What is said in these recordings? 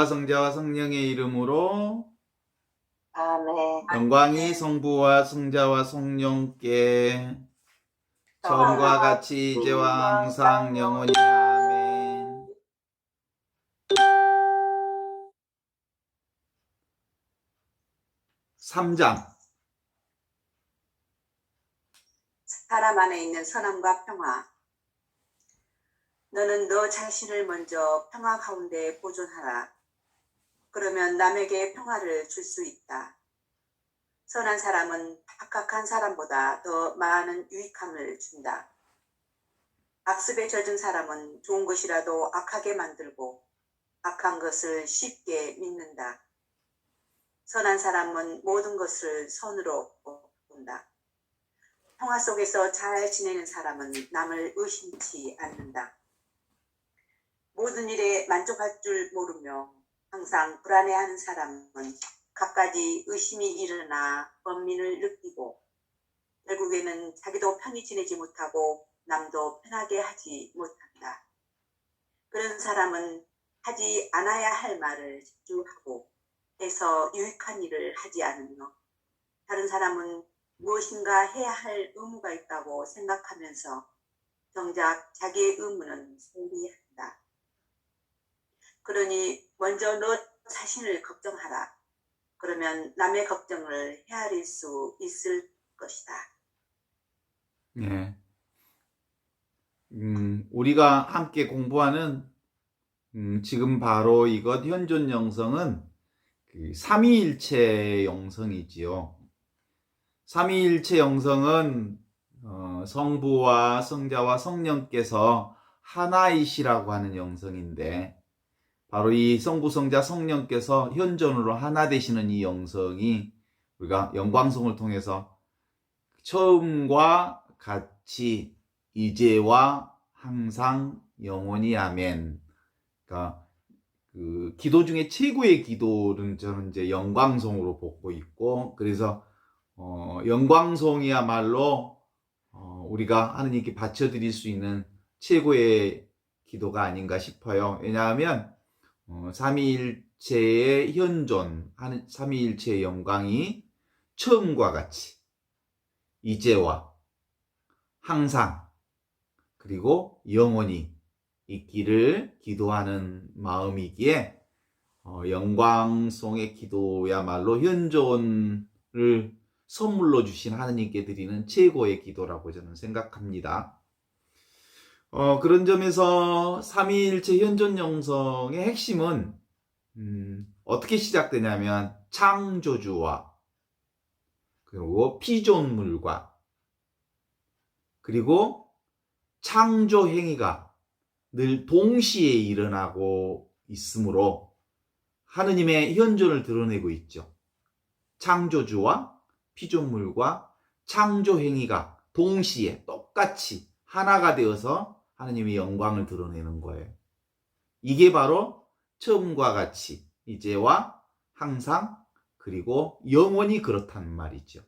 성자와 성령의 이름으로 아멘. 영광이 성부와 성자와 성령께 처음과 같이 이제와 항상 영원히 아멘. (3장) 사람 안에 있는 선함과 평화. 너는 너 자신을 먼저 평화 가운데 보존하라. 그러면 남에게 평화를 줄 수 있다. 선한 사람은 악한 사람보다 더 많은 유익함을 준다. 악습에 젖은 사람은 좋은 것이라도 악하게 만들고 악한 것을 쉽게 믿는다. 선한 사람은 모든 것을 선으로 본다. 평화 속에서 잘 지내는 사람은 남을 의심치 않는다. 모든 일에 만족할 줄 모르며 항상 불안해하는 사람은 갖가지 의심이 일어나 번민을 느끼고 결국에는 자기도 편히 지내지 못하고 남도 편하게 하지 못한다. 그런 사람은 하지 않아야 할 말을 집중하고 해서 유익한 일을 하지 않으며 다른 사람은 무엇인가 해야 할 의무가 있다고 생각하면서 정작 자기의 의무는 소홀히한다. 그러니 먼저 너 자신을 걱정하라. 그러면 남의 걱정을 헤아릴 수 있을 것이다. 네. 우리가 함께 공부하는 지금 바로 이것 현존 영성은 그 삼위일체 영성이지요. 삼위일체 영성은 성부와 성자와 성령께서 하나이시라고 하는 영성인데, 바로 이 성부, 성자, 성령께서 현존으로 하나 되시는 이 영성이 우리가 영광송을 통해서 처음과 같이 이제와 항상 영원히 아멘. 그러니까 그 기도 중에 최고의 기도는 저는 이제 영광송으로 보고 있고, 그래서 영광송이야말로 우리가 하느님께 바쳐드릴 수 있는 최고의 기도가 아닌가 싶어요. 왜냐하면 삼위일체의 현존, 삼위일체의 영광이 처음과 같이 이제와 항상 그리고 영원히 있기를 기도하는 마음이기에 영광송의 기도야말로 현존을 선물로 주신 하느님께 드리는 최고의 기도라고 저는 생각합니다. 그런 점에서 삼위일체 현존 영성의 핵심은 어떻게 시작되냐면 창조주와 그리고 피조물과 그리고 창조 행위가 늘 동시에 일어나고 있으므로 하느님의 현존을 드러내고 있죠. 창조주와 피조물과 창조 행위가 동시에 똑같이 하나가 되어서 하느님의 영광을 드러내는 거예요. 이게 바로 처음과 같이 이제와 항상 그리고 영원히 그렇다는 말이죠.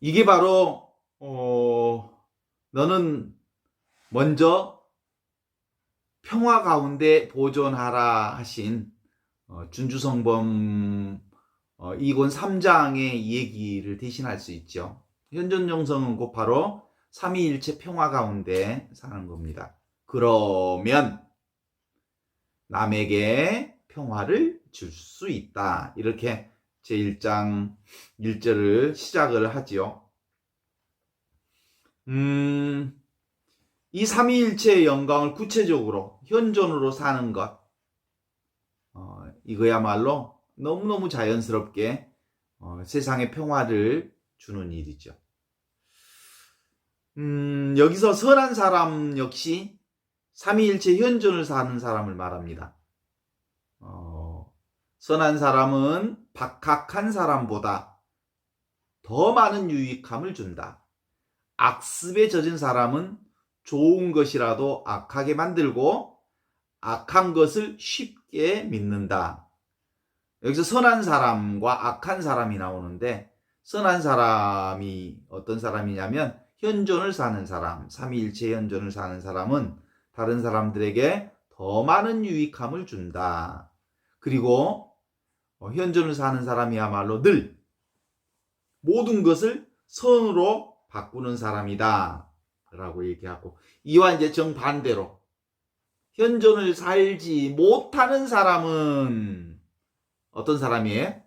이게 바로 너는 먼저 평화 가운데 보존하라 하신 준주성범 2권 3장의 얘기를 대신할 수 있죠. 현존 영성은 곧 바로 삼위일체 평화 가운데 사는 겁니다. 그러면 남에게 평화를 줄 수 있다. 이렇게 제1장 1절을 시작을 하지요. 이 삼위일체의 영광을 구체적으로 현존으로 사는 것, 이거야말로 너무너무 자연스럽게 세상에 평화를 주는 일이죠. 여기서 선한 사람 역시 삼위일체 현존을 사는 사람을 말합니다. 선한 사람은 박학한 사람보다 더 많은 유익함을 준다. 악습에 젖은 사람은 좋은 것이라도 악하게 만들고 악한 것을 쉽게 믿는다. 여기서 선한 사람과 악한 사람이 나오는데, 선한 사람이 어떤 사람이냐면 현존을 사는 사람, 삼위일체 현존을 사는 사람은 다른 사람들에게 더 많은 유익함을 준다. 그리고 현존을 사는 사람이야말로 늘 모든 것을 선으로 바꾸는 사람이다 라고 얘기하고, 이와 이제 정반대로 현존을 살지 못하는 사람은 어떤 사람이에요?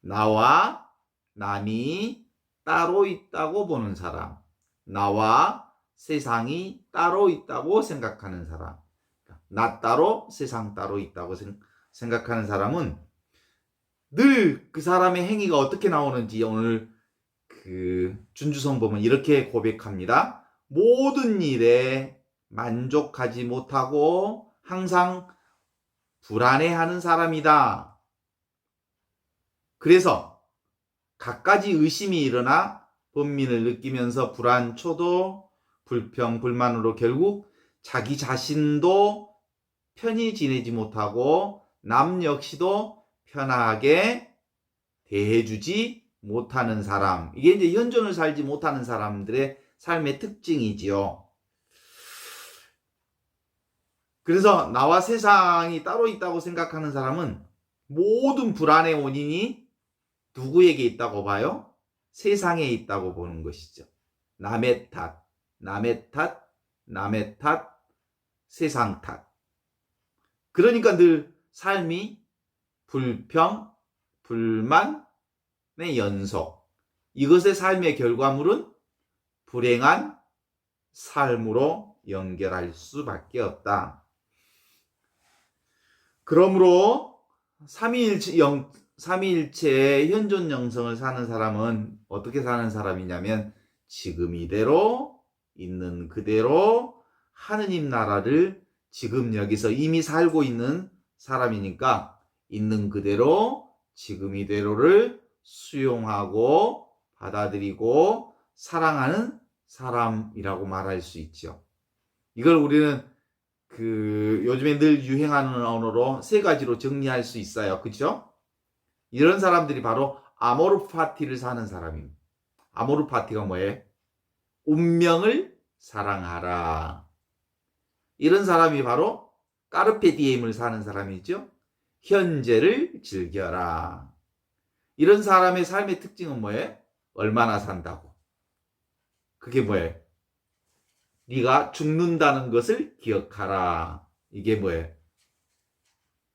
나와 남이 따로 있다고 보는 사람, 나와 세상이 따로 있다고 생각하는 사람, 나 따로 세상 따로 있다고 생각하는 사람은 늘 그 사람의 행위가 어떻게 나오는지 오늘 그 준주성범은 이렇게 고백합니다. 모든 일에 만족하지 못하고 항상 불안해하는 사람이다. 그래서 갖가지 의심이 일어나 번민을 느끼면서 불안초도 불평, 불만으로 결국 자기 자신도 편히 지내지 못하고 남 역시도 편하게 대해주지 못하는 사람. 이게 이제 현존을 살지 못하는 사람들의 삶의 특징이지요. 그래서 나와 세상이 따로 있다고 생각하는 사람은 모든 불안의 원인이 누구에게 있다고 봐요? 세상에 있다고 보는 것이죠. 남의 탓, 남의 탓, 남의 탓, 세상 탓. 그러니까 늘 삶이 불평, 불만의 연속. 이것의 삶의 결과물은 불행한 삶으로 연결할 수밖에 없다. 그러므로 삼위일체의 현존 영성을 사는 사람은 어떻게 사는 사람이냐면 지금 이대로 있는 그대로 하느님 나라를 지금 여기서 이미 살고 있는 사람이니까 있는 그대로 지금 이대로를 수용하고 받아들이고 사랑하는 사람이라고 말할 수 있죠. 이걸 우리는 요즘에 늘 유행하는 언어로 세 가지로 정리할 수 있어요. 그죠? 이런 사람들이 바로 아모르파티를 사는 사람입니다. 아모르파티가 뭐예요? 운명을 사랑하라. 이런 사람이 바로 까르페 디엠을 사는 사람이죠. 현재를 즐겨라. 이런 사람의 삶의 특징은 뭐예요? 얼마나 산다고. 그게 뭐예요? 네가 죽는다는 것을 기억하라. 이게 뭐예요?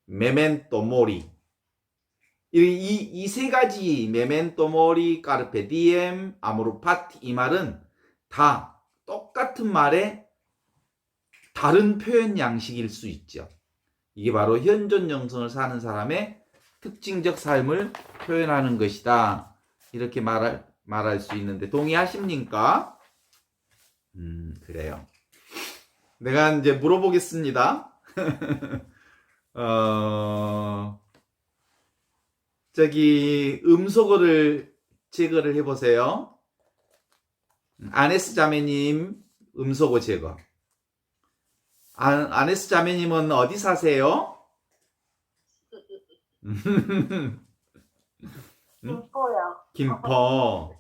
메멘토 모리. 이 세 가지 메멘토 모리, 까르페 디엠, 아모르파티 이 말은 다 똑같은 말의 다른 표현 양식일 수 있죠. 이게 바로 현존 영성을 사는 사람의 특징적 삶을 표현하는 것이다. 이렇게 말할 수 있는데 동의하십니까? 그래요. 내가 이제 물어보겠습니다. 음소거를 제거를 해보세요. 아네스 자매님, 음소거 제거. 아네스 자매님은 어디 사세요? 김포요. 김포.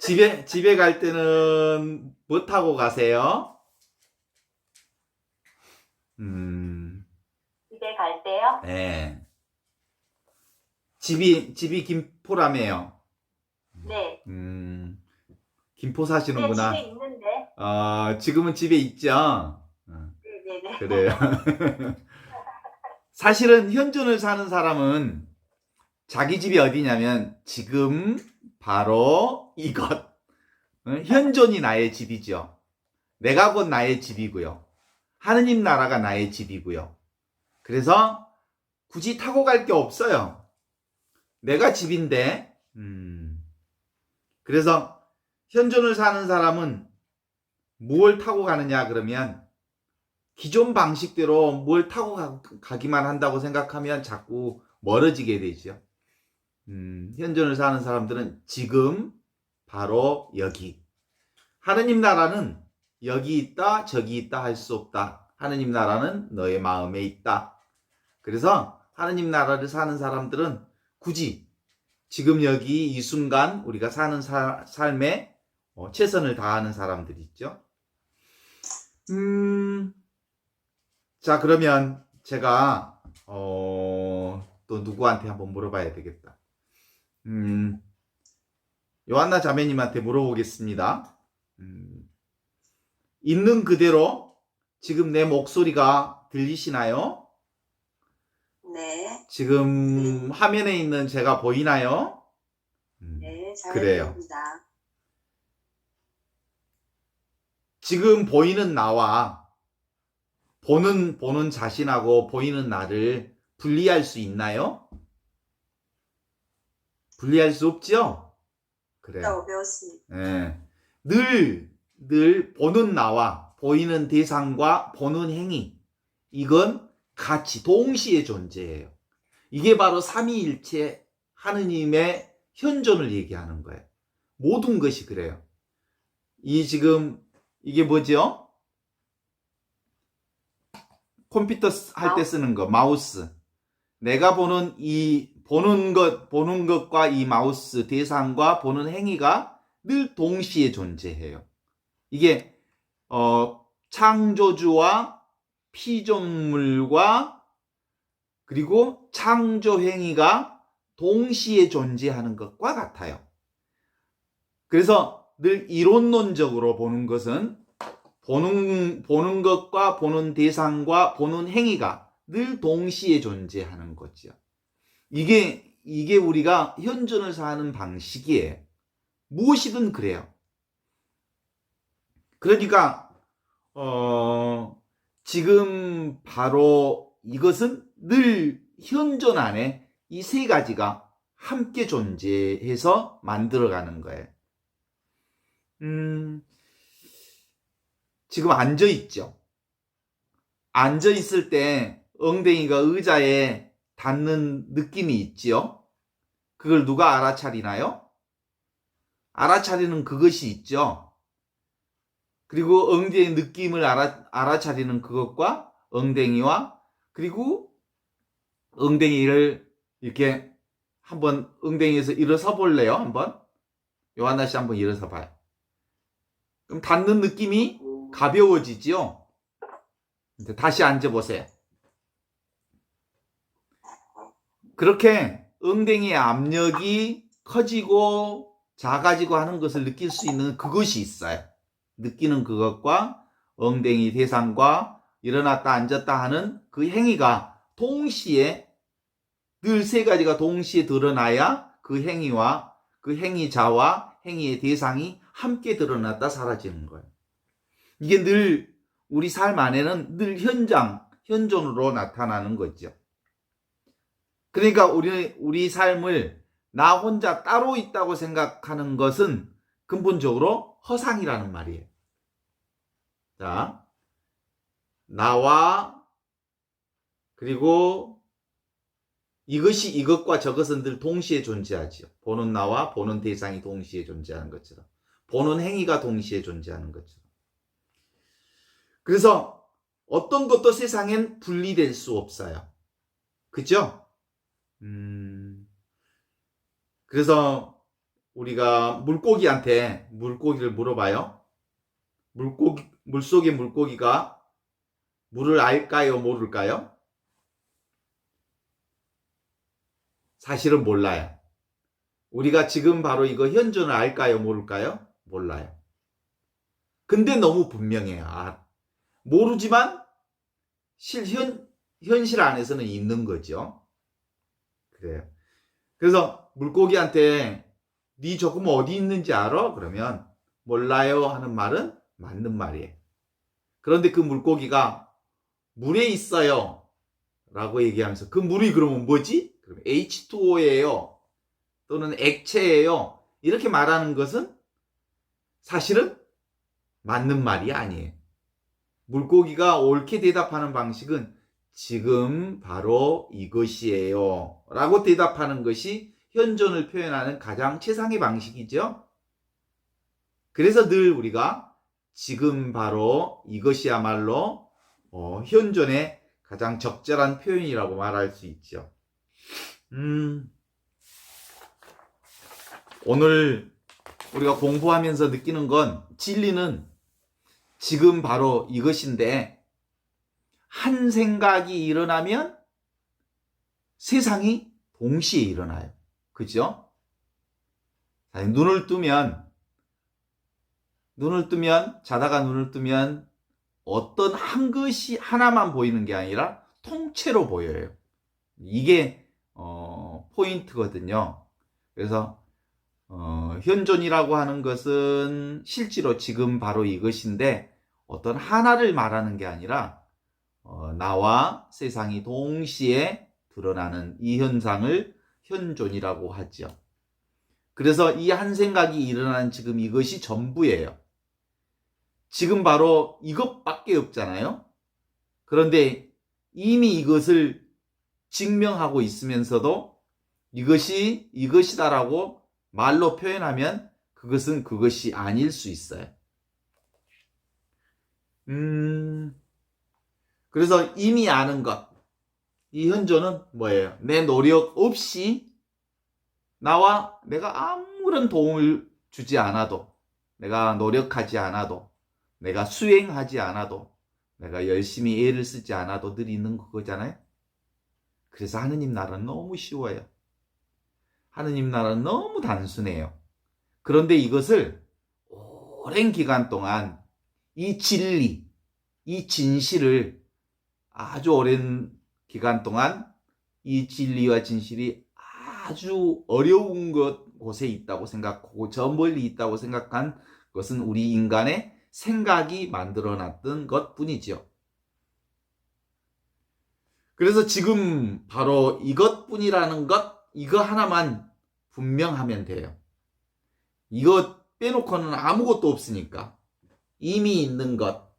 집에 갈 때는 뭐 타고 가세요? 집에 갈 때요? 네. 집이 김포라며요. 네. 김포 사시는구나. 집에 있는데. 지금은 집에 있죠? 네네네. 그래요. 사실은 현존을 사는 사람은 자기 집이 어디냐면 지금 바로 이것. 현존이 나의 집이죠. 내가 곧 나의 집이고요. 하느님 나라가 나의 집이고요. 그래서 굳이 타고 갈 게 없어요. 내가 집인데. 그래서 현존을 사는 사람은 무엇을 타고 가느냐 그러면 기존 방식대로 뭘 타고 가기만 한다고 생각하면 자꾸 멀어지게 되죠. 현존을 사는 사람들은 지금 바로 여기. 하느님 나라는 여기 있다 저기 있다 할 수 없다. 하느님 나라는 너의 마음에 있다. 그래서 하느님 나라를 사는 사람들은 굳이 지금 여기 이 순간 우리가 사는 삶에 최선을 다하는 사람들이 있죠. 자, 그러면 제가 또 누구한테 한번 물어봐야 되겠다. 요한나 자매님한테 물어보겠습니다. 있는 그대로 지금 내 목소리가 들리시나요? 네, 지금 화면에 있는 제가 보이나요? 네, 잘 그래요. 들립니다. 지금 보이는 나와 보는 자신하고 보이는 나를 분리할 수 있나요? 분리할 수 없죠? 그래요. 있다고 배웠습니다. 예. 늘 보는 나와 보이는 대상과 보는 행위, 이건 같이 동시에 존재해요. 이게 바로 삼위일체 하느님의 현존을 얘기하는 거예요. 모든 것이 그래요. 이게 뭐죠? 컴퓨터 할 때 쓰는 거, 마우스. 내가 보는 보는 것과 이 마우스 대상과 보는 행위가 늘 동시에 존재해요. 이게 창조주와 피조물과 그리고 창조 행위가 동시에 존재하는 것과 같아요. 그래서 늘 이론론적으로 보는 것은 보는 것과 보는 대상과 보는 행위가 늘 동시에 존재하는 거죠. 이게 우리가 현존을 사는 방식이에요. 무엇이든 그래요. 그러니까 지금 바로 이것은 늘 현존 안에 이 세 가지가 함께 존재해서 만들어가는 거예요. 지금 앉아 있죠. 앉아 있을 때 엉덩이가 의자에 닿는 느낌이 있지요. 그걸 누가 알아차리나요? 알아차리는 그것이 있죠. 그리고 엉덩이의 느낌을 알아차리는 그것과 엉덩이와 그리고 엉덩이를 이렇게 한번 엉덩이에서 일어서 볼래요? 한번 요한나 씨 한번 일어서 봐요. 그럼 닿는 느낌이 가벼워지지요. 다시 앉아보세요. 그렇게 엉덩이의 압력이 커지고 작아지고 하는 것을 느낄 수 있는 그것이 있어요. 느끼는 그것과 엉덩이 대상과 일어났다 앉았다 하는 그 행위가 동시에 늘 세 가지가 동시에 드러나야 그 행위와 그 행위자와 행위의 대상이 함께 드러났다 사라지는 거예요. 이게 늘 우리 삶 안에는 늘 현존으로 나타나는 거죠. 그러니까 우리 삶을 나 혼자 따로 있다고 생각하는 것은 근본적으로 허상이라는 말이에요. 자, 나와 그리고 이것과 저것은 늘 동시에 존재하지요. 보는 나와 보는 대상이 동시에 존재하는 것처럼 보는 행위가 동시에 존재하는 것처럼. 그래서 어떤 것도 세상엔 분리될 수 없어요. 그죠? 그래서 우리가 물고기한테 물고기를 물어봐요. 물속의 물고기가 물을 알까요? 모를까요? 사실은 몰라요. 우리가 지금 바로 이거 현존을 알까요? 모를까요? 몰라요. 근데 너무 분명해요. 모르지만 현실 안에서는 있는 거죠. 그래요. 그래서 물고기한테 네 조금 어디 있는지 알아? 그러면 몰라요 하는 말은 맞는 말이에요. 그런데 그 물고기가 물에 있어요 라고 얘기하면서 그 물이 그러면 뭐지? 그러면 H2O예요 또는 액체예요 이렇게 말하는 것은 사실은 맞는 말이 아니에요. 물고기가 옳게 대답하는 방식은 지금 바로 이것이에요 라고 대답하는 것이 현존을 표현하는 가장 최상의 방식이죠. 그래서 늘 우리가 지금 바로 이것이야말로 현존의 가장 적절한 표현이라고 말할 수 있죠. 오늘 우리가 공부하면서 느끼는 건 진리는 지금 바로 이것인데 한 생각이 일어나면 세상이 동시에 일어나요. 그죠? 자다가 눈을 뜨면 어떤 한 것이 하나만 보이는 게 아니라 통째로 보여요. 이게 포인트거든요. 그래서 현존이라고 하는 것은 실제로 지금 바로 이것인데 어떤 하나를 말하는 게 아니라 나와 세상이 동시에 드러나는 이 현상을 현존이라고 하죠. 그래서 이 한 생각이 일어나는 지금 이것이 전부예요. 지금 바로 이것밖에 없잖아요. 그런데 이미 이것을 증명하고 있으면서도 이것이 이것이다라고 말로 표현하면 그것은 그것이 아닐 수 있어요. 그래서 이미 아는 것, 이 현존은 뭐예요? 내 노력 없이 나와 내가 아무런 도움을 주지 않아도, 내가 노력하지 않아도, 내가 수행하지 않아도, 내가 열심히 애를 쓰지 않아도 늘 있는 그거잖아요. 그래서 하느님 나라는 너무 쉬워요. 하느님 나라는 너무 단순해요. 그런데 이것을 오랜 기간 동안 이 진리, 이 진실을 아주 오랜 기간 동안 이 진리와 진실이 아주 어려운 곳에 있다고 생각하고 저 멀리 있다고 생각한 것은 우리 인간의 생각이 만들어놨던 것뿐이죠. 그래서 지금 바로 이것뿐이라는 것, 이거 하나만 분명하면 돼요. 이거 빼놓고는 아무것도 없으니까. 이미 있는 것,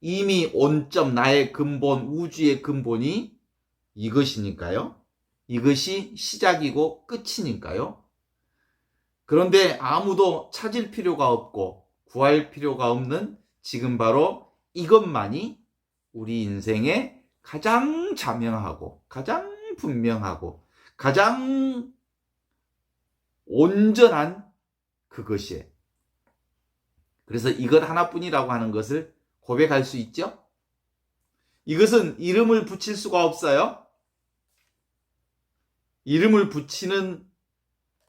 이미 온점, 나의 근본, 우주의 근본이 이것이니까요. 이것이 시작이고 끝이니까요. 그런데 아무도 찾을 필요가 없고 구할 필요가 없는 지금 바로 이것만이 우리 인생의 가장 자명하고 가장 분명하고 가장 온전한 그것이에요. 그래서 이것 하나뿐이라고 하는 것을 고백할 수 있죠? 이것은 이름을 붙일 수가 없어요. 이름을 붙이는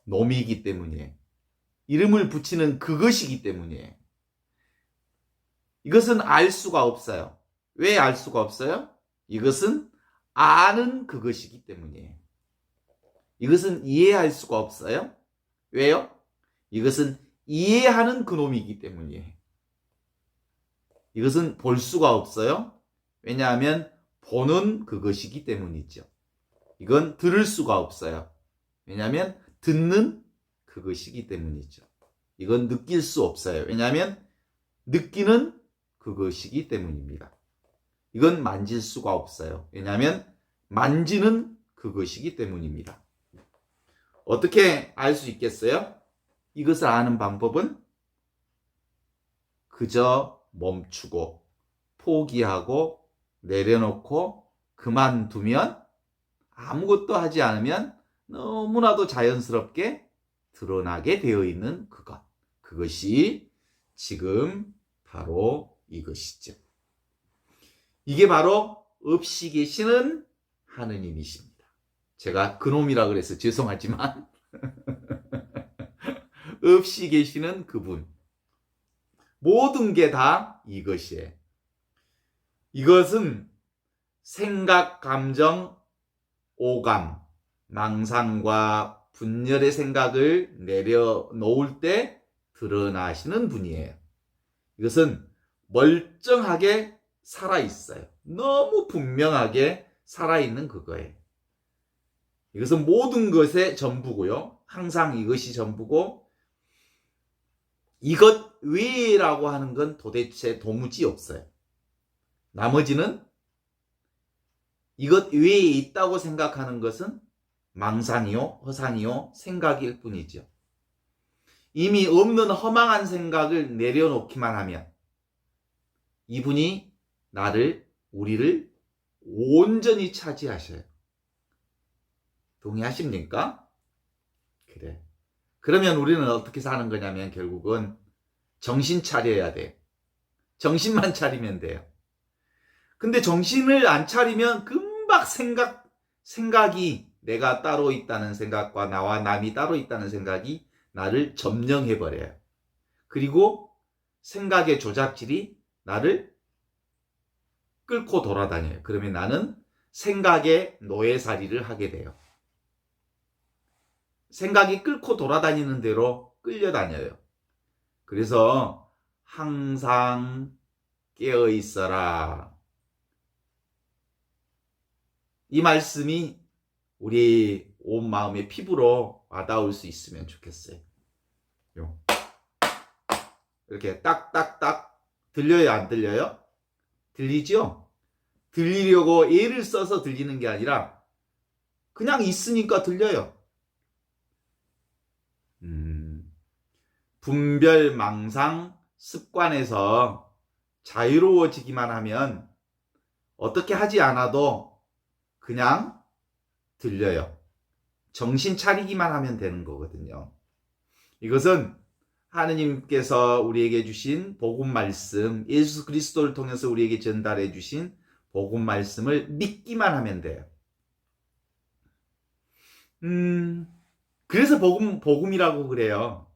놈이기 때문이에요. 이름을 붙이는 그것이기 때문이에요. 이것은 알 수가 없어요. 왜 알 수가 없어요? 이것은 아는 그것이기 때문이에요. 이것은 이해할 수가 없어요. 왜요? 이것은 이해하는 그놈이기 때문이에요. 이것은 볼 수가 없어요. 왜냐하면 보는 그것이기 때문이죠. 이건 들을 수가 없어요. 왜냐하면 듣는 그것이기 때문이죠. 이건 느낄 수 없어요. 왜냐하면 느끼는 그것이기 때문입니다. 이건 만질 수가 없어요. 왜냐하면 만지는 그것이기 때문입니다. 어떻게 알 수 있겠어요? 이것을 아는 방법은 그저 멈추고 포기하고 내려놓고 그만두면 아무것도 하지 않으면 너무나도 자연스럽게 드러나게 되어 있는 그것. 그것이 지금 바로 이것이죠. 이게 바로 없이 계시는 하느님이십니다. 제가 그놈이라 그래서 죄송하지만 없이 계시는 그분. 모든 게 다 이것이에요. 이것은 생각, 감정, 오감, 망상과 분열의 생각을 내려놓을 때 드러나시는 분이에요. 이것은 멀쩡하게 살아있어요. 너무 분명하게 살아있는 그거예요. 이것은 모든 것의 전부고요. 항상 이것이 전부고 이것 외라고 하는 건 도대체 도무지 없어요. 나머지는 이것 외에 있다고 생각하는 것은 망상이요, 허상이요, 생각일 뿐이죠. 이미 없는 허망한 생각을 내려놓기만 하면 이분이 나를, 우리를 온전히 차지하셔요. 동의하십니까? 그래. 그러면 우리는 어떻게 사는 거냐면 결국은 정신 차려야 돼. 정신만 차리면 돼요. 근데 정신을 안 차리면 금방 생각이 내가 따로 있다는 생각과 나와 남이 따로 있다는 생각이 나를 점령해버려요. 그리고 생각의 조작질이 나를 끌고 돌아다녀요. 그러면 나는 생각의 노예살이를 하게 돼요. 생각이 끌고 돌아다니는 대로 끌려다녀요. 그래서 항상 깨어 있어라. 이 말씀이 우리 온 마음의 피부로 와닿을 수 있으면 좋겠어요. 이렇게 딱딱딱 들려요, 안 들려요? 들리죠? 들리려고 애를 써서 들리는 게 아니라 그냥 있으니까 들려요. 분별, 망상, 습관에서 자유로워지기만 하면 어떻게 하지 않아도 그냥 들려요. 정신 차리기만 하면 되는 거거든요. 이것은 하느님께서 우리에게 주신 복음 말씀, 예수 그리스도를 통해서 우리에게 전달해 주신 복음 말씀을 믿기만 하면 돼요. 그래서 복음이라고 그래요.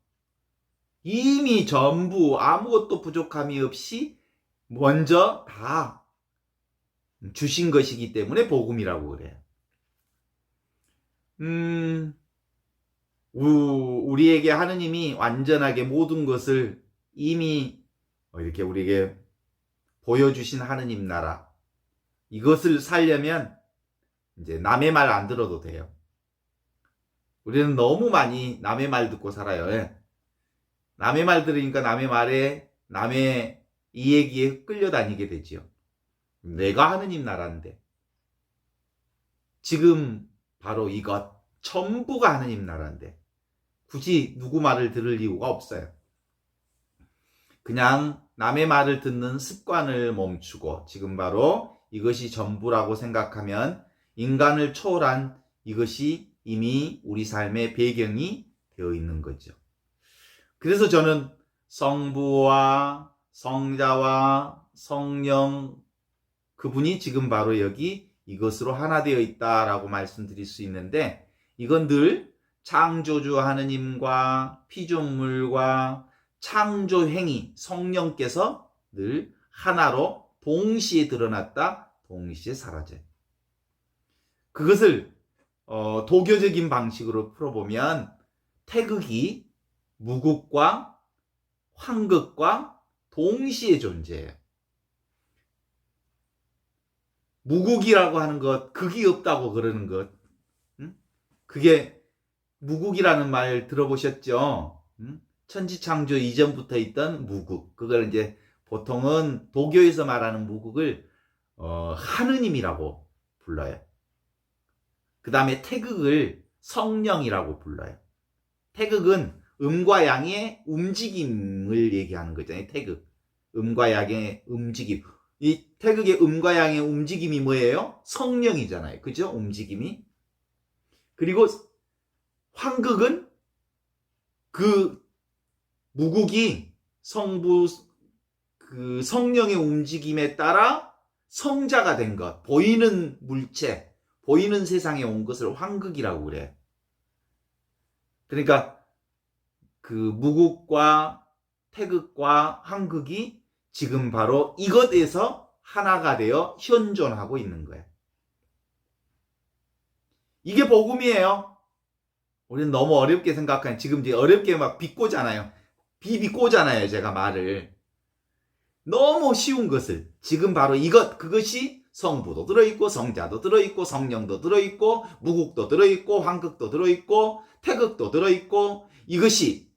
이미 전부 아무것도 부족함이 없이 먼저 다 주신 것이기 때문에 복음이라고 그래요. 우리에게 하느님이 완전하게 모든 것을 이미 이렇게 우리에게 보여주신 하느님 나라, 이것을 살려면 이제 남의 말 안 들어도 돼요. 우리는 너무 많이 남의 말 듣고 살아요. 예. 남의 말 들으니까 남의 말에, 남의 이 얘기에 끌려다니게 되지요. 내가 하느님 나라인데 지금 바로 이것 전부가 하느님 나라인데 굳이 누구 말을 들을 이유가 없어요. 그냥 남의 말을 듣는 습관을 멈추고 지금 바로 이것이 전부라고 생각하면 인간을 초월한 이것이 이미 우리 삶의 배경이 되어 있는 거죠. 그래서 저는 성부와 성자와 성령, 그분이 지금 바로 여기 이것으로 하나 되어 있다라고 말씀드릴 수 있는데, 이건 늘 창조주 하느님과 피조물과 창조 행위 성령께서 늘 하나로 동시에 드러났다, 동시에 사라져요. 그것을 도교적인 방식으로 풀어보면 태극이 무극과 황극과 동시에 존재해요. 무극이라고 하는 것, 극이 없다고 그러는 것, 그게 무극이라는 말 들어보셨죠? 천지창조 이전부터 있던 무극, 그걸 이제 보통은 도교에서 말하는 무극을 하느님이라고 불러요. 그 다음에 태극을 성령이라고 불러요. 태극은 음과 양의 움직임을 얘기하는 거잖아요. 태극, 음과 양의 움직임. 이 태극의 음과 양의 움직임이 뭐예요? 성령이잖아요. 그죠? 움직임이. 그리고 황극은 그 무극이 그 성령의 움직임에 따라 성자가 된 것, 보이는 물체, 보이는 세상에 온 것을 황극이라고 그래. 그러니까 그 무극과 태극과 황극이 지금 바로 이것에서 하나가 되어 현존하고 있는 거예요. 이게 복음이에요. 우리는 너무 어렵게 생각하는, 지금 이제 어렵게 막 비꼬잖아요. 비꼬잖아요, 제가 말을. 너무 쉬운 것을 지금 바로 그것이 성부도 들어있고 성자도 들어있고 성령도 들어있고 무국도 들어있고 황극도 들어있고 태극도 들어있고, 이것이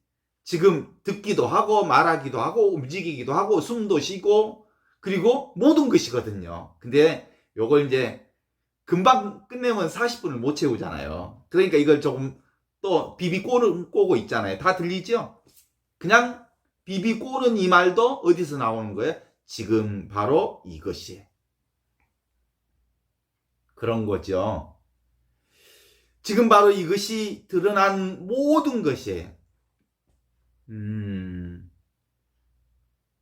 지금 듣기도 하고 말하기도 하고 움직이기도 하고 숨도 쉬고 그리고 모든 것이거든요. 근데 요걸 이제 금방 끝내면 40분을 못 채우잖아요. 그러니까 이걸 조금 또 비비꼬고 있잖아요. 다 들리죠? 그냥 비비꼬는 이 말도 어디서 나오는 거예요? 지금 바로 이것이. 그런 거죠. 지금 바로 이것이 드러난 모든 것이에요.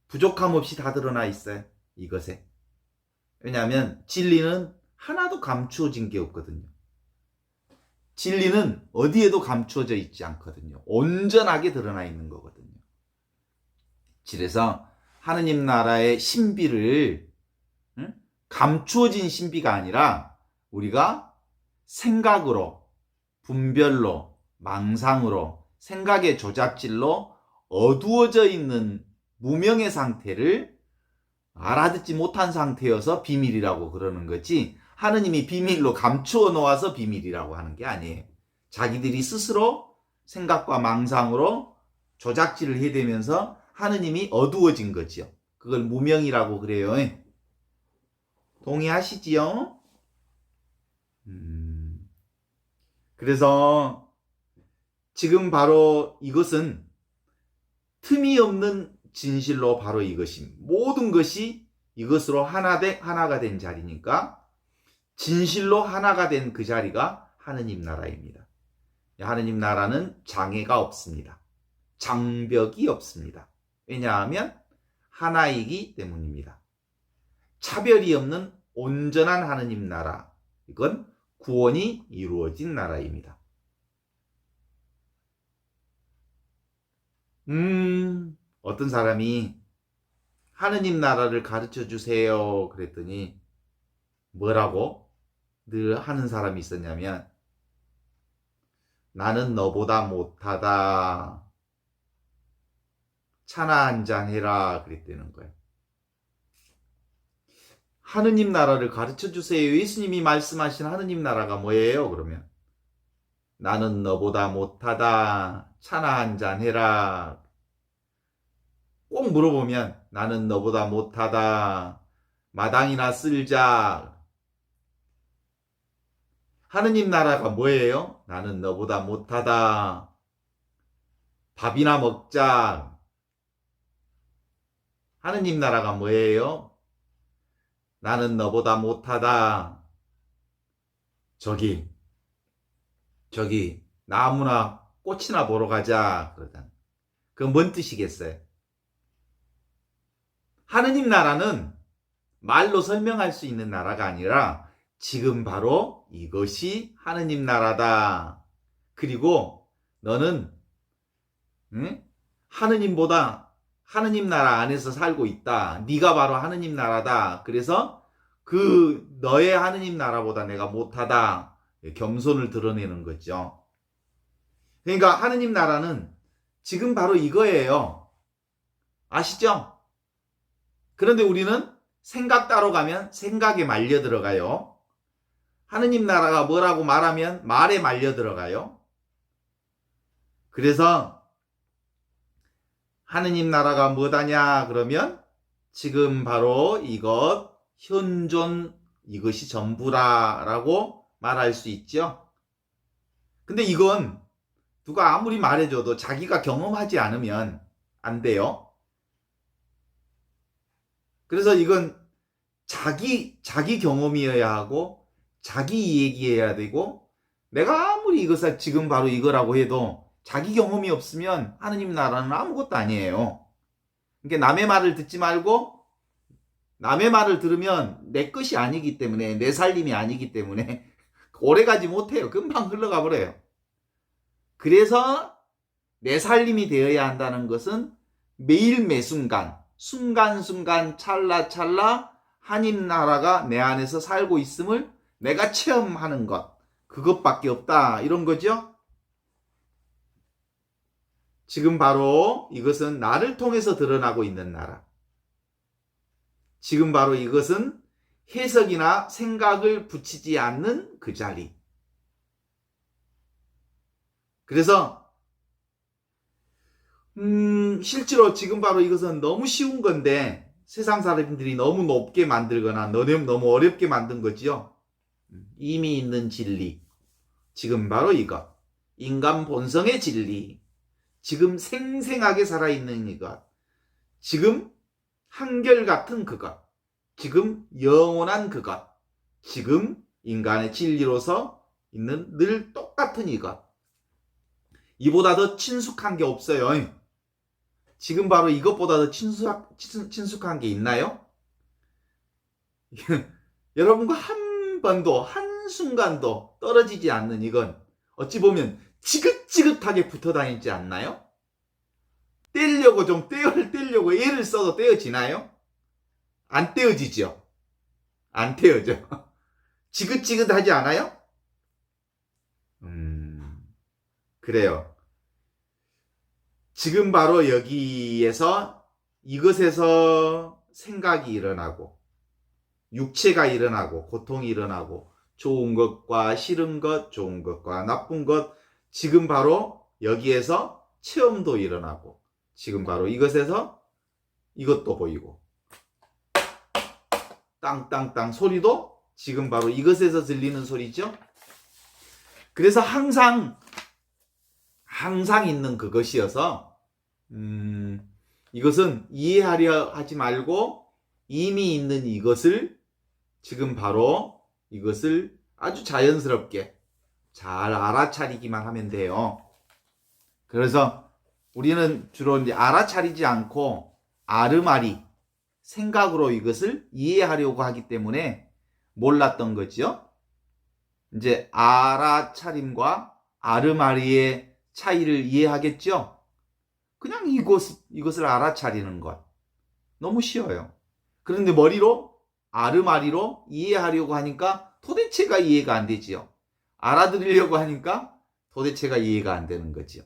부족함 없이 다 드러나 있어요. 이것에. 왜냐하면 진리는 하나도 감추어진 게 없거든요. 진리는 어디에도 감추어져 있지 않거든요. 온전하게 드러나 있는 거거든요. 그래서 하느님 나라의 신비를 감추어진 신비가 아니라 우리가 생각으로, 분별로, 망상으로, 생각의 조작질로 어두워져 있는 무명의 상태를 알아듣지 못한 상태여서 비밀이라고 그러는 거지, 하느님이 비밀로 감추어 놓아서 비밀이라고 하는 게 아니에요. 자기들이 스스로 생각과 망상으로 조작질을 해대면서 하느님이 어두워진 거지요. 그걸 무명이라고 그래요. 동의하시지요? 그래서 지금 바로 이것은 틈이 없는 진실로 바로 이것입니다. 모든 것이 이것으로 하나가 된 자리니까 진실로 하나가 된 그 자리가 하느님 나라입니다. 하느님 나라는 장애가 없습니다. 장벽이 없습니다. 왜냐하면 하나이기 때문입니다. 차별이 없는 온전한 하느님 나라, 이건 구원이 이루어진 나라입니다. 어떤 사람이 하느님 나라를 가르쳐 주세요 그랬더니 뭐라고 늘 하는 사람이 있었냐면, 나는 너보다 못하다, 차나 한잔 해라 그랬다는 거예요. 하느님 나라를 가르쳐 주세요. 예수님이 말씀하신 하느님 나라가 뭐예요? 그러면 나는 너보다 못하다, 차나 한잔 해라. 꼭 물어보면 나는 너보다 못하다, 마당이나 쓸자. 하느님 나라가 뭐예요? 나는 너보다 못하다, 밥이나 먹자. 하느님 나라가 뭐예요? 나는 너보다 못하다, 저기 나무나 꽃이나 보러 가자. 그러다. 그건 뭔 뜻이겠어요? 하느님 나라는 말로 설명할 수 있는 나라가 아니라 지금 바로 이것이 하느님 나라다. 그리고 너는 하느님보다 하느님 나라 안에서 살고 있다. 네가 바로 하느님 나라다. 그래서 그 너의 하느님 나라보다 내가 못하다. 겸손을 드러내는 거죠. 그러니까 하느님 나라는 지금 바로 이거예요. 아시죠? 그런데 우리는 생각 따로 가면 생각에 말려 들어가요. 하느님 나라가 뭐라고 말하면 말에 말려 들어가요. 그래서 하느님 나라가 뭐다냐 그러면 지금 바로 이것, 현존, 이것이 전부라라고 말할 수 있죠. 근데 이건 누가 아무리 말해줘도 자기가 경험하지 않으면 안 돼요. 그래서 이건 자기 경험이어야 하고 자기 얘기해야 되고, 내가 아무리 이것을 지금 바로 이거라고 해도 자기 경험이 없으면 하느님 나라는 아무것도 아니에요. 그러니까 남의 말을 듣지 말고, 남의 말을 들으면 내 것이 아니기 때문에, 내 살림이 아니기 때문에 오래가지 못해요. 금방 흘러가 버려요. 그래서 내 살림이 되어야 한다는 것은 매일 매순간, 순간순간, 찰나찰나 하느님 나라가 내 안에서 살고 있음을 내가 체험하는 것, 그것밖에 없다, 이런 거죠. 지금 바로 이것은 나를 통해서 드러나고 있는 나라. 지금 바로 이것은 해석이나 생각을 붙이지 않는 그 자리. 그래서 실제로 지금 바로 이것은 너무 쉬운 건데 세상 사람들이 너무 높게 만들거나 너무 어렵게 만든 거지요. 이미 있는 진리, 지금 바로 이것, 인간 본성의 진리, 지금 생생하게 살아있는 이것, 지금 한결같은 그것, 지금 영원한 그것, 지금 인간의 진리로서 있는 늘 똑같은 이것, 이보다 더 친숙한 게 없어요. 지금 바로 이것보다 더 친숙한 게 있나요? 여러분과 한 번도 한순간도 떨어지지 않는 이건 어찌 보면 지긋지긋하게 붙어 다니지 않나요? 떼려고 좀 떼려고 애를 써도 떼어지나요? 안 떼어지죠. 안 떼어져. 지긋지긋하지 않아요? 그래요. 지금 바로 여기에서 이것에서 생각이 일어나고 육체가 일어나고 고통이 일어나고 좋은 것과 싫은 것, 좋은 것과 나쁜 것, 지금 바로 여기에서 체험도 일어나고 지금 바로 이것에서 이것도 보이고 땅땅땅 소리도 지금 바로 이것에서 들리는 소리죠. 그래서 항상 있는 그것이어서 이것은 이해하려 하지 말고 이미 있는 이것을 지금 바로 이것을 아주 자연스럽게 잘 알아차리기만 하면 돼요. 그래서 우리는 주로 이제 알아차리지 않고 아르마리 생각으로 이것을 이해하려고 하기 때문에 몰랐던 거죠. 이제 알아차림과 아르마리의 차이를 이해하겠죠? 그냥 이것을 알아차리는 것. 너무 쉬워요. 그런데 머리로 아르마리로 이해하려고 하니까 도대체가 이해가 안 되지요. 알아들으려고 하니까 도대체가 이해가 안 되는 거지요.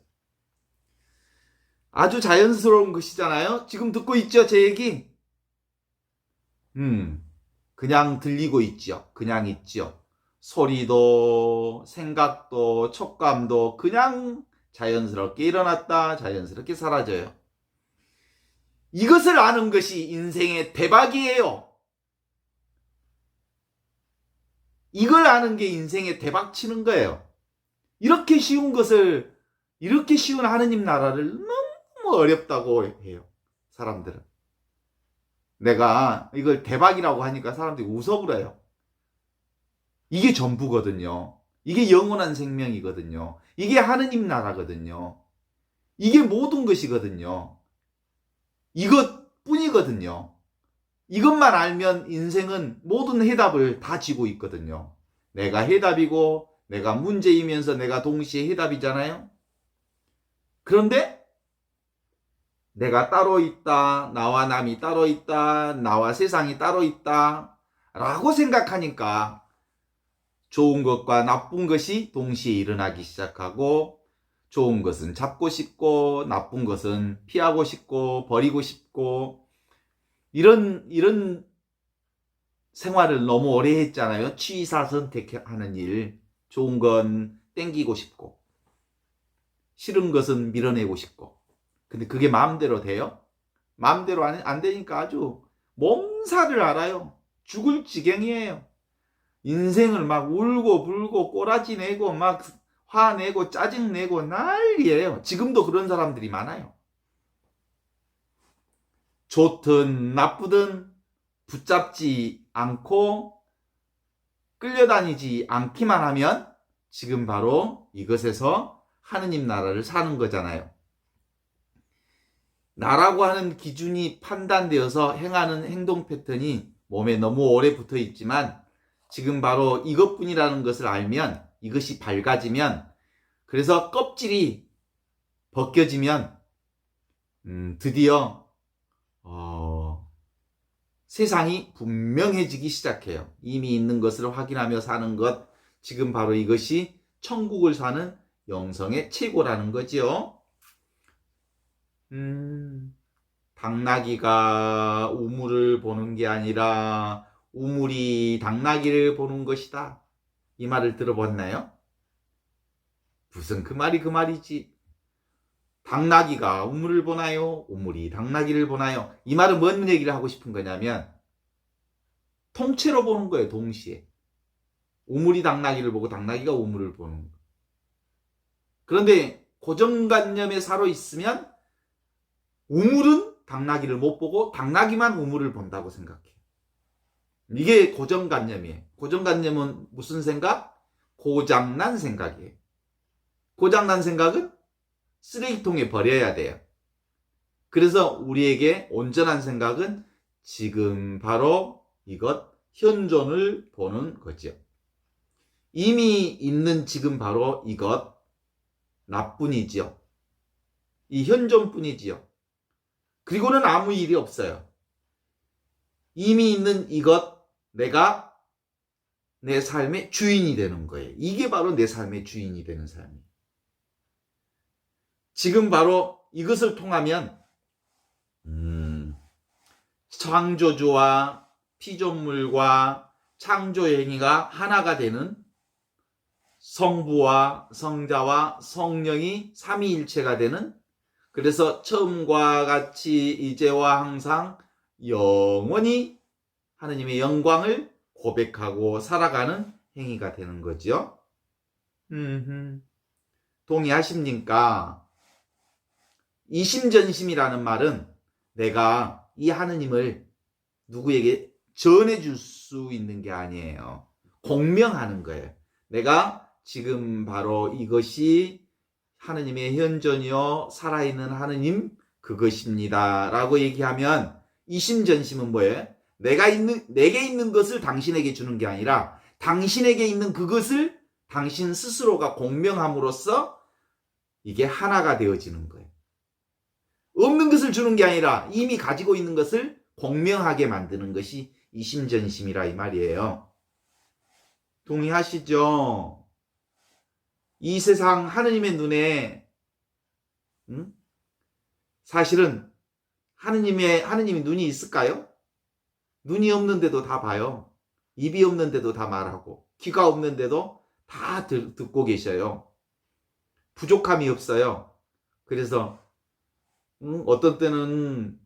아주 자연스러운 것이잖아요. 지금 듣고 있죠, 제 얘기? 그냥 들리고 있죠. 그냥 있죠. 소리도 생각도 촉감도 그냥 자연스럽게 일어났다 자연스럽게 사라져요. 이것을 아는 것이 인생의 대박이에요. 이걸 아는 게 인생의 대박 치는 거예요. 이렇게 쉬운 것을, 이렇게 쉬운 하느님 나라를 너무 어렵다고 해요, 사람들은. 내가 이걸 대박이라고 하니까 사람들이 웃어버려요. 이게 전부거든요. 이게 영원한 생명이거든요. 이게 하느님 나라거든요. 이게 모든 것이거든요. 이것뿐이거든요. 이것만 알면 인생은 모든 해답을 다 지고 있거든요. 내가 해답이고 내가 문제이면서 내가 동시에 해답이잖아요. 그런데 내가 따로 있다, 나와 남이 따로 있다, 나와 세상이 따로 있다 라고 생각하니까 좋은 것과 나쁜 것이 동시에 일어나기 시작하고 좋은 것은 잡고 싶고 나쁜 것은 피하고 싶고 버리고 싶고 이런 생활을 너무 오래 했잖아요. 취사 선택하는 일. 좋은 건 땡기고 싶고 싫은 것은 밀어내고 싶고. 근데 그게 마음대로 돼요? 마음대로 안 되니까 아주 몸살을 알아요. 죽을 지경이에요. 인생을 막 울고 불고 꼬라지 내고 막 화내고 짜증내고 난리예요. 지금도 그런 사람들이 많아요. 좋든 나쁘든 붙잡지 않고 끌려다니지 않기만 하면 지금 바로 이것에서 하느님 나라를 사는 거잖아요. 나라고 하는 기준이 판단되어서 행하는 행동 패턴이 몸에 너무 오래 붙어 있지만 지금 바로 이것뿐이라는 것을 알면 이것이 밝아지면 그래서 껍질이 벗겨지면 드디어 세상이 분명해지기 시작해요. 이미 있는 것을 확인하며 사는 것, 지금 바로 이것이 천국을 사는 영성의 최고라는 거지요. 당나귀가 우물을 보는 게 아니라 우물이 당나귀를 보는 것이다. 이 말을 들어봤나요? 무슨 그 말이 그 말이지. 당나귀가 우물을 보나요? 우물이 당나귀를 보나요? 이 말은 뭔 얘기를 하고 싶은 거냐면 통째로 보는 거예요. 동시에. 우물이 당나귀를 보고 당나귀가 우물을 보는 거예요. 그런데 고정관념에 살아 있으면 우물은 당나귀를 못 보고 당나귀만 우물을 본다고 생각해요. 이게 고정관념이에요. 고정관념은 무슨 생각? 고장난 생각이에요. 고장난 생각은 쓰레기통에 버려야 돼요. 그래서 우리에게 온전한 생각은 지금 바로 이것 현존을 보는 거죠. 이미 있는 지금 바로 이것 나뿐이지요. 이 현존뿐이지요. 그리고는 아무 일이 없어요. 이미 있는 이것 내가 내 삶의 주인이 되는 거예요. 이게 바로 내 삶의 주인이 되는 삶이에요. 지금 바로 이것을 통하면 창조주와 피조물과 창조의 행위가 하나가 되는 성부와 성자와 성령이 삼위일체가 되는, 그래서 처음과 같이 이제와 항상 영원히 하느님의 영광을 고백하고 살아가는 행위가 되는 거죠. 동의하십니까? 이심전심이라는 말은 내가 이 하느님을 누구에게 전해줄 수 있는 게 아니에요. 공명하는 거예요. 내가 지금 바로 이것이 하느님의 현존이요 살아있는 하느님 그것입니다 라고 얘기하면, 이심전심은 뭐예요? 내게 있는 것을 당신에게 주는 게 아니라 당신에게 있는 그것을 당신 스스로가 공명함으로써 이게 하나가 되어지는 거예요. 없는 것을 주는 게 아니라 이미 가지고 있는 것을 공명하게 만드는 것이 이심전심이라 이 말이에요. 동의하시죠? 이 세상 하느님의 눈에 사실은 하느님이 눈이 있을까요? 눈이 없는데도 다 봐요. 입이 없는데도 다 말하고, 귀가 없는데도 다 듣고 계셔요. 부족함이 없어요. 그래서 어떤 때는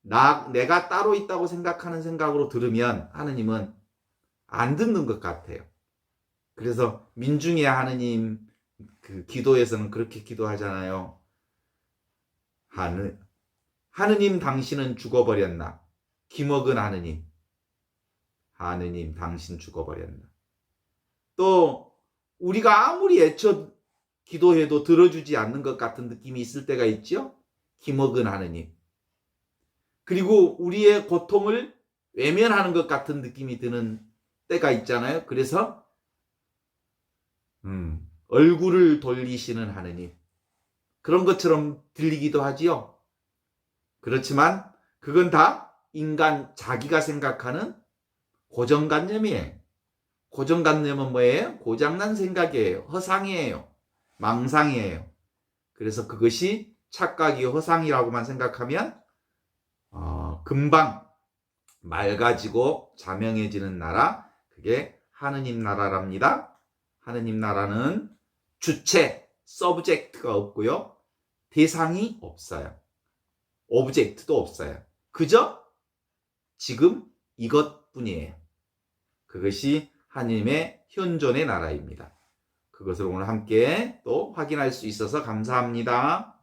내가 따로 있다고 생각하는 생각으로 들으면 하느님은 안 듣는 것 같아요. 그래서 민중의 하느님 그 기도에서는 그렇게 기도하잖아요. 하느님 당신은 죽어버렸나? 기먹은 하느님 당신 죽어버렸나? 또 우리가 아무리 애쳐 기도해도 들어주지 않는 것 같은 느낌이 있을 때가 있죠? 기먹은 하느님. 그리고 우리의 고통을 외면하는 것 같은 느낌이 드는 때가 있잖아요. 그래서 얼굴을 돌리시는 하느님, 그런 것처럼 들리기도 하지요. 그렇지만 그건 다 인간 자기가 생각하는 고정관념이에요. 고정관념은 뭐예요? 고장난 생각이에요. 허상이에요. 망상이에요. 그래서 그것이 착각이요 허상이라고만 생각하면 금방 맑아지고 자명해지는 나라, 그게 하느님 나라랍니다. 하느님 나라는 주체, 서브젝트가 없고요. 대상이 없어요. 오브젝트도 없어요. 그저 지금 이것뿐이에요. 그것이 하느님의 현존의 나라입니다. 그것을 오늘 함께 또 확인할 수 있어서 감사합니다.